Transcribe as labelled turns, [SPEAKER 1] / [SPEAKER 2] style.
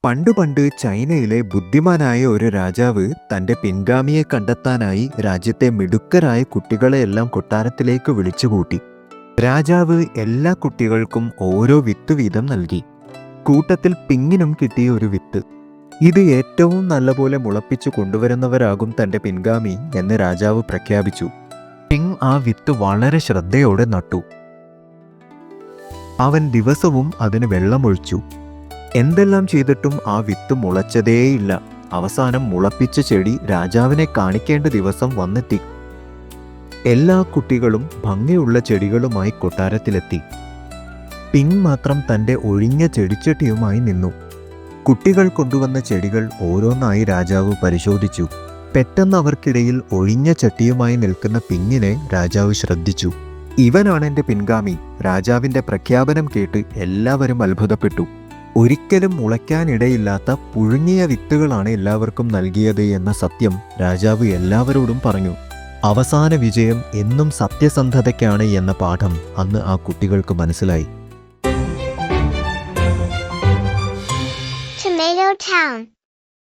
[SPEAKER 1] പണ്ടു പണ്ട് ചൈനയിലെ ബുദ്ധിമാനായ ഒരു രാജാവ് തന്റെ പിൻഗാമിയെ കണ്ടെത്താനായി രാജ്യത്തെ മിടുക്കരായ കുട്ടികളെയെല്ലാം കൊട്ടാരത്തിലേക്ക് വിളിച്ചുകൂട്ടി. രാജാവ് എല്ലാ കുട്ടികൾക്കും ഓരോ വിത്ത് വീതം നൽകി. കൂട്ടത്തിൽ പിങ്ങിനും കിട്ടിയ ഒരു വിത്ത്. ഇത് ഏറ്റവും നല്ലപോലെ മുളപ്പിച്ചു കൊണ്ടുവരുന്നവരാകും തന്റെ പിൻഗാമി എന്ന് രാജാവ് പ്രഖ്യാപിച്ചു. പിങ് ആ വിത്ത് വളരെ ശ്രദ്ധയോടെ നട്ടു. അവൻ ദിവസവും അതിന് വെള്ളമൊഴിച്ചു. എന്തെല്ലാം ചെയ്തിട്ടും ആ വിത്ത് മുളച്ചതേയില്ല. അവസാനം മുളപ്പിച്ച ചെടി രാജാവിനെ കാണിക്കേണ്ട ദിവസം വന്നെത്തി. എല്ലാ കുട്ടികളും ഭംഗിയുള്ള ചെടികളുമായി കൊട്ടാരത്തിലെത്തി. പിങ് മാത്രം തൻ്റെ ഒഴിഞ്ഞ ചെടിച്ചട്ടിയുമായി നിന്നു. കുട്ടികൾ കൊണ്ടുവന്ന ചെടികൾ ഓരോന്നായി രാജാവ് പരിശോധിച്ചു. പെട്ടെന്ന് അവർക്കിടയിൽ ഒഴിഞ്ഞ ചട്ടിയുമായി നിൽക്കുന്ന പിങ്ങിനെ രാജാവ് ശ്രദ്ധിച്ചു. ഇവനാണ് എൻ്റെ പിൻഗാമി. രാജാവിൻ്റെ പ്രഖ്യാപനം കേട്ട് എല്ലാവരും അത്ഭുതപ്പെട്ടു. ഒരിക്കലും മുളയ്ക്കാനിടയില്ലാത്ത പുഴുങ്ങിയ വിത്തുകളാണ് എല്ലാവർക്കും നൽകിയത് എന്ന സത്യം രാജാവ് എല്ലാവരോടും പറഞ്ഞു. അവസാന വിജയം എന്നും സത്യസന്ധതയ്ക്കാണ് എന്ന പാഠം അന്ന് ആ കുട്ടികൾക്ക് മനസ്സിലായി.
[SPEAKER 2] Tomato Town